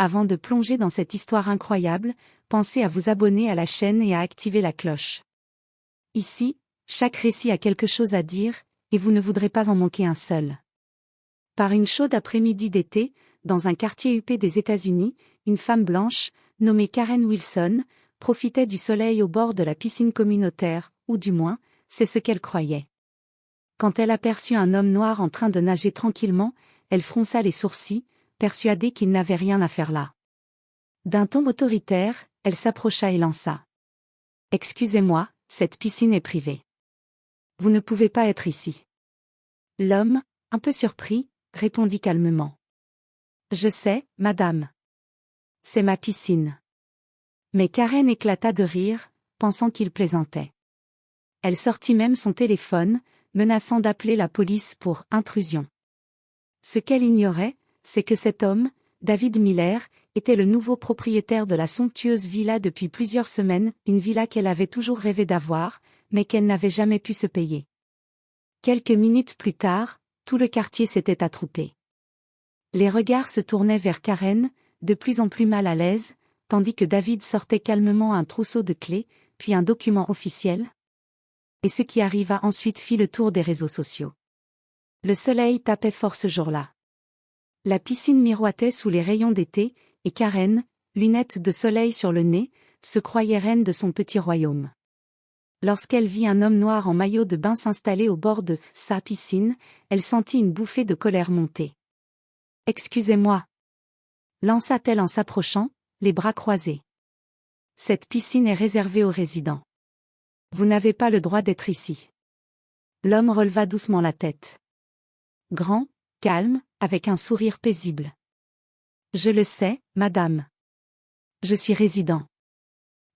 Avant de plonger dans cette histoire incroyable, pensez à vous abonner à la chaîne et à activer la cloche. Ici, chaque récit a quelque chose à dire, et vous ne voudrez pas en manquer un seul. Par une chaude après-midi d'été, dans un quartier huppé des États-Unis, une femme blanche, nommée Karen Wilson, profitait du soleil au bord de la piscine communautaire, ou du moins, c'est ce qu'elle croyait. Quand elle aperçut un homme noir en train de nager tranquillement, elle fronça les sourcils, persuadée qu'il n'avait rien à faire là. D'un ton autoritaire, elle s'approcha et lança. « Excusez-moi, cette piscine est privée. Vous ne pouvez pas être ici. » L'homme, un peu surpris, répondit calmement. « Je sais, madame. C'est ma piscine. » Mais Karen éclata de rire, pensant qu'il plaisantait. Elle sortit même son téléphone, menaçant d'appeler la police pour intrusion. Ce qu'elle ignorait, c'est que cet homme, David Miller, était le nouveau propriétaire de la somptueuse villa depuis plusieurs semaines, une villa qu'elle avait toujours rêvé d'avoir, mais qu'elle n'avait jamais pu se payer. Quelques minutes plus tard, tout le quartier s'était attroupé. Les regards se tournaient vers Karen, de plus en plus mal à l'aise, tandis que David sortait calmement un trousseau de clés, puis un document officiel. Et ce qui arriva ensuite fit le tour des réseaux sociaux. Le soleil tapait fort ce jour-là. La piscine miroitait sous les rayons d'été, et Karen, lunettes de soleil sur le nez, se croyait reine de son petit royaume. Lorsqu'elle vit un homme noir en maillot de bain s'installer au bord de sa piscine, elle sentit une bouffée de colère monter. « Excusez-moi » lança-t-elle en s'approchant, les bras croisés. « Cette piscine est réservée aux résidents. Vous n'avez pas le droit d'être ici. » L'homme releva doucement la tête. Grand, calme, avec un sourire paisible. « Je le sais, madame. Je suis résident. »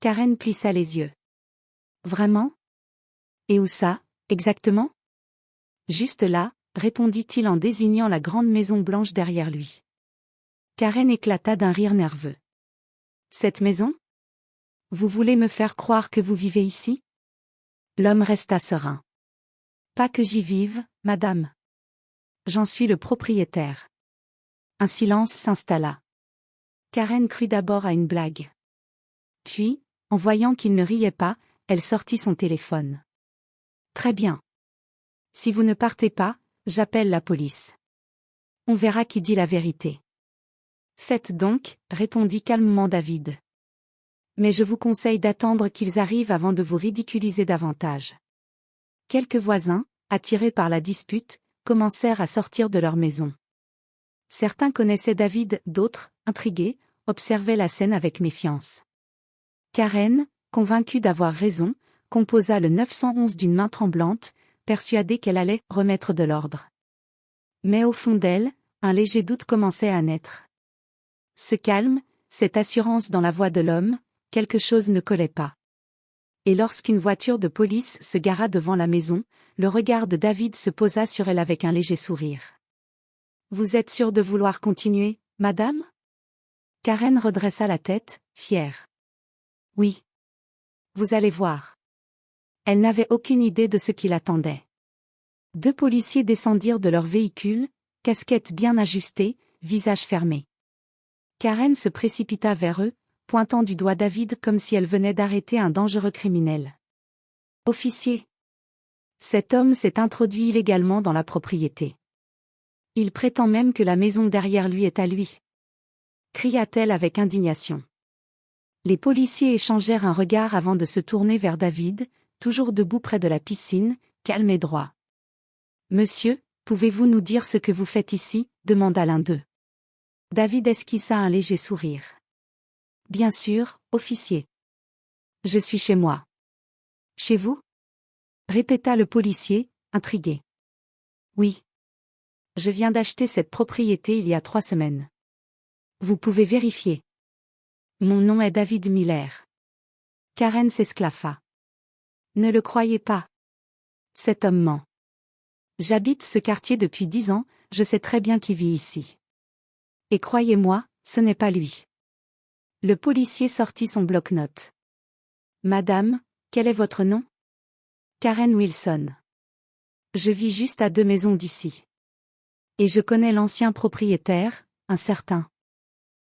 Karen plissa les yeux. « Vraiment ? Et où ça, exactement ? » Juste là, répondit-il en désignant la grande maison blanche derrière lui. Karen éclata d'un rire nerveux. « Cette maison ? Vous voulez me faire croire que vous vivez ici ? » L'homme resta serein. « Pas que j'y vive, madame. J'en suis le propriétaire. » Un silence s'installa. Karen crut d'abord à une blague. Puis, en voyant qu'il ne riait pas, elle sortit son téléphone. « Très bien. Si vous ne partez pas, j'appelle la police. On verra qui dit la vérité. » « Faites donc, » répondit calmement David. « Mais je vous conseille d'attendre qu'ils arrivent avant de vous ridiculiser davantage. » Quelques voisins, attirés par la dispute, commencèrent à sortir de leur maison. Certains connaissaient David, d'autres, intrigués, observaient la scène avec méfiance. Karen, convaincue d'avoir raison, composa le 911 d'une main tremblante, persuadée qu'elle allait remettre de l'ordre. Mais au fond d'elle, un léger doute commençait à naître. Ce calme, cette assurance dans la voix de l'homme, quelque chose ne collait pas. Et lorsqu'une voiture de police se gara devant la maison, le regard de David se posa sur elle avec un léger sourire. « Vous êtes sûre de vouloir continuer, madame ? » Karen redressa la tête, fière. « Oui. Vous allez voir. » Elle n'avait aucune idée de ce qui l'attendait. Deux policiers descendirent de leur véhicule, casquettes bien ajustées, visage fermé. Karen se précipita vers eux, pointant du doigt David comme si elle venait d'arrêter un dangereux criminel. « Officier. Cet homme s'est introduit illégalement dans la propriété. Il prétend même que la maison derrière lui est à lui. » cria-t-elle avec indignation. Les policiers échangèrent un regard avant de se tourner vers David, toujours debout près de la piscine, calme et droit. « Monsieur, pouvez-vous nous dire ce que vous faites ici ? » demanda l'un d'eux. David esquissa un léger sourire. « Bien sûr, officier. Je suis chez moi. »« Chez vous ? » répéta le policier, intrigué. « Oui. Je viens d'acheter cette propriété il y a 3 semaines. Vous pouvez vérifier. Mon nom est David Miller. » Karen s'esclaffa. « Ne le croyez pas. Cet homme ment. J'habite ce quartier depuis 10 ans, je sais très bien qui vit ici. Et croyez-moi, ce n'est pas lui. » Le policier sortit son bloc-notes. « Madame, quel est votre nom ? » Karen Wilson. « Je vis juste à 2 maisons d'ici. Et je connais l'ancien propriétaire, un certain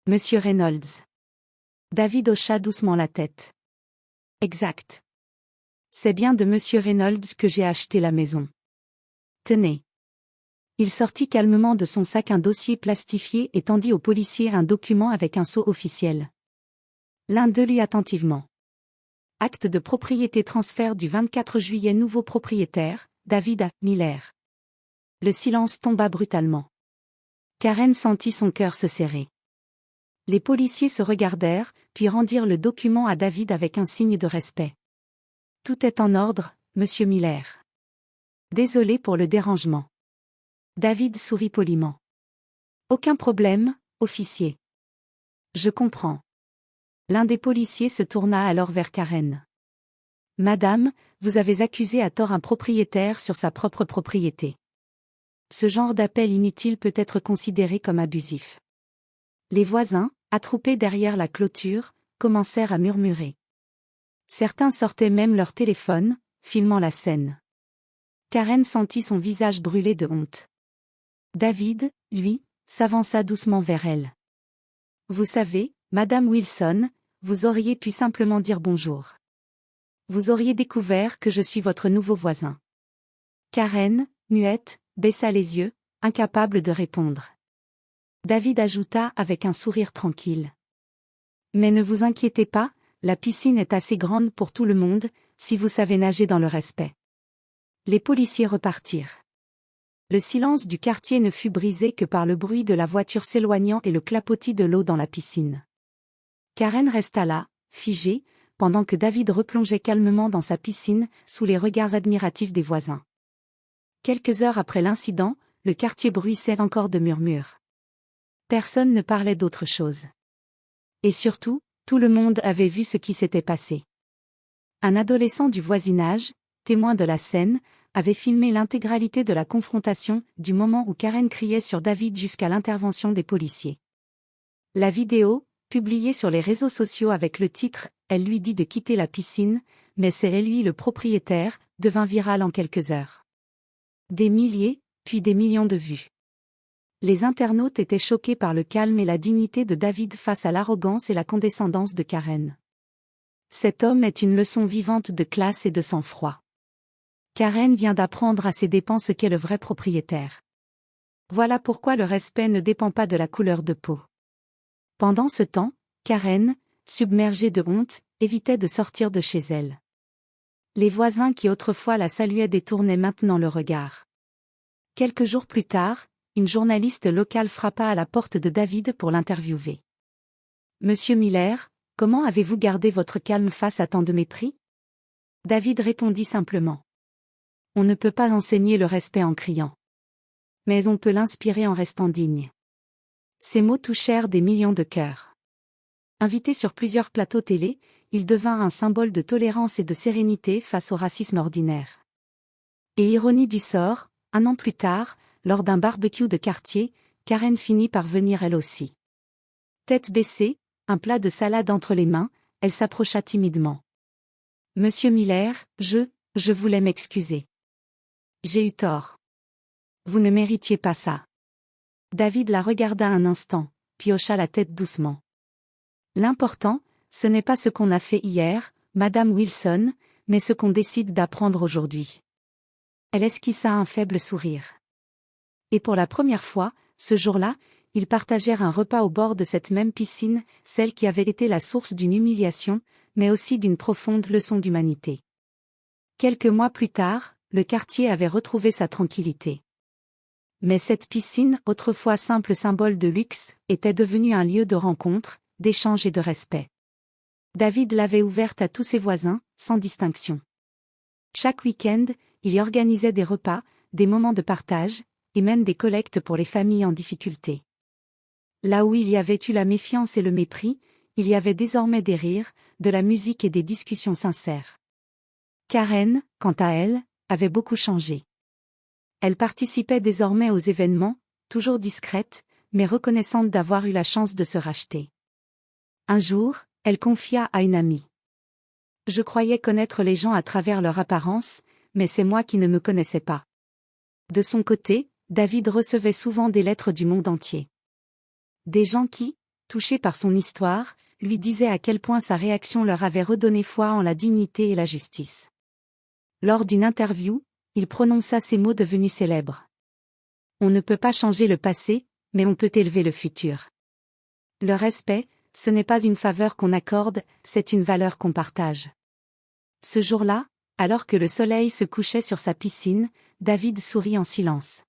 Monsieur Reynolds. David hocha doucement la tête. Exact. C'est bien de Monsieur Reynolds que j'ai acheté la maison. Tenez. Il sortit calmement de son sac un dossier plastifié et tendit au policier un document avec un sceau officiel. L'un d'eux lut attentivement. Acte de propriété transfert du 24 juillet nouveau propriétaire, David A. Miller. Le silence tomba brutalement. Karen sentit son cœur se serrer. Les policiers se regardèrent, puis rendirent le document à David avec un signe de respect. Tout est en ordre, monsieur Miller. Désolé pour le dérangement. David sourit poliment. Aucun problème, officier. Je comprends. L'un des policiers se tourna alors vers Karen. Madame, vous avez accusé à tort un propriétaire sur sa propre propriété. Ce genre d'appel inutile peut être considéré comme abusif. Les voisins, attroupés derrière la clôture, commencèrent à murmurer. Certains sortaient même leur téléphone, filmant la scène. Karen sentit son visage brûler de honte. David, lui, s'avança doucement vers elle. Vous savez, Madame Wilson, vous auriez pu simplement dire bonjour. Vous auriez découvert que je suis votre nouveau voisin. Karen, muette, baissa les yeux, incapable de répondre. David ajouta avec un sourire tranquille. Mais ne vous inquiétez pas, la piscine est assez grande pour tout le monde, si vous savez nager dans le respect. Les policiers repartirent. Le silence du quartier ne fut brisé que par le bruit de la voiture s'éloignant et le clapotis de l'eau dans la piscine. Karen resta là, figée, pendant que David replongeait calmement dans sa piscine, sous les regards admiratifs des voisins. Quelques heures après l'incident, le quartier bruissait encore de murmures. Personne ne parlait d'autre chose. Et surtout, tout le monde avait vu ce qui s'était passé. Un adolescent du voisinage, témoin de la scène, avait filmé l'intégralité de la confrontation, du moment où Karen criait sur David jusqu'à l'intervention des policiers. La vidéo, publiée sur les réseaux sociaux avec le titre « Elle lui dit de quitter la piscine, mais c'est lui le propriétaire », devint virale en quelques heures. Des milliers, puis des millions de vues. Les internautes étaient choqués par le calme et la dignité de David face à l'arrogance et la condescendance de Karen. Cet homme est une leçon vivante de classe et de sang-froid. Karen vient d'apprendre à ses dépens ce qu'est le vrai propriétaire. Voilà pourquoi le respect ne dépend pas de la couleur de peau. Pendant ce temps, Karen, submergée de honte, évitait de sortir de chez elle. Les voisins qui autrefois la saluaient détournaient maintenant le regard. Quelques jours plus tard, une journaliste locale frappa à la porte de David pour l'interviewer. « Monsieur Miller, comment avez-vous gardé votre calme face à tant de mépris ?» David répondit simplement. « On ne peut pas enseigner le respect en criant. Mais on peut l'inspirer en restant digne. » Ces mots touchèrent des millions de cœurs. Invité sur plusieurs plateaux télé, il devint un symbole de tolérance et de sérénité face au racisme ordinaire. Et ironie du sort, un an plus tard, lors d'un barbecue de quartier, Karen finit par venir elle aussi. Tête baissée, un plat de salade entre les mains, elle s'approcha timidement. « Monsieur Miller, je voulais m'excuser. J'ai eu tort. Vous ne méritiez pas ça. » David la regarda un instant, puis hocha la tête doucement. « L'important, ce n'est pas ce qu'on a fait hier, Madame Wilson, mais ce qu'on décide d'apprendre aujourd'hui. » Elle esquissa un faible sourire. Et pour la première fois, ce jour-là, ils partagèrent un repas au bord de cette même piscine, celle qui avait été la source d'une humiliation, mais aussi d'une profonde leçon d'humanité. Quelques mois plus tard, le quartier avait retrouvé sa tranquillité. Mais cette piscine, autrefois simple symbole de luxe, était devenue un lieu de rencontre, d'échange et de respect. David l'avait ouverte à tous ses voisins, sans distinction. Chaque week-end, il y organisait des repas, des moments de partage, et même des collectes pour les familles en difficulté. Là où il y avait eu la méfiance et le mépris, il y avait désormais des rires, de la musique et des discussions sincères. Karen, quant à elle, avait beaucoup changé. Elle participait désormais aux événements, toujours discrète, mais reconnaissante d'avoir eu la chance de se racheter. Un jour, elle confia à une amie. « Je croyais connaître les gens à travers leur apparence, mais c'est moi qui ne me connaissais pas. » De son côté, David recevait souvent des lettres du monde entier. Des gens qui, touché par son histoire, lui disait à quel point sa réaction leur avait redonné foi en la dignité et la justice. Lors d'une interview, il prononça ces mots devenus célèbres. On ne peut pas changer le passé, mais on peut élever le futur. Le respect, ce n'est pas une faveur qu'on accorde, c'est une valeur qu'on partage. Ce jour-là, alors que le soleil se couchait sur sa piscine, David sourit en silence.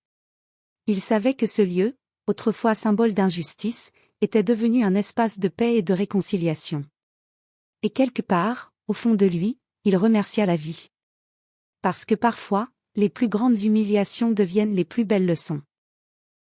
Il savait que ce lieu, autrefois symbole d'injustice, était devenu un espace de paix et de réconciliation. Et quelque part, au fond de lui, il remercia la vie. Parce que parfois, les plus grandes humiliations deviennent les plus belles leçons.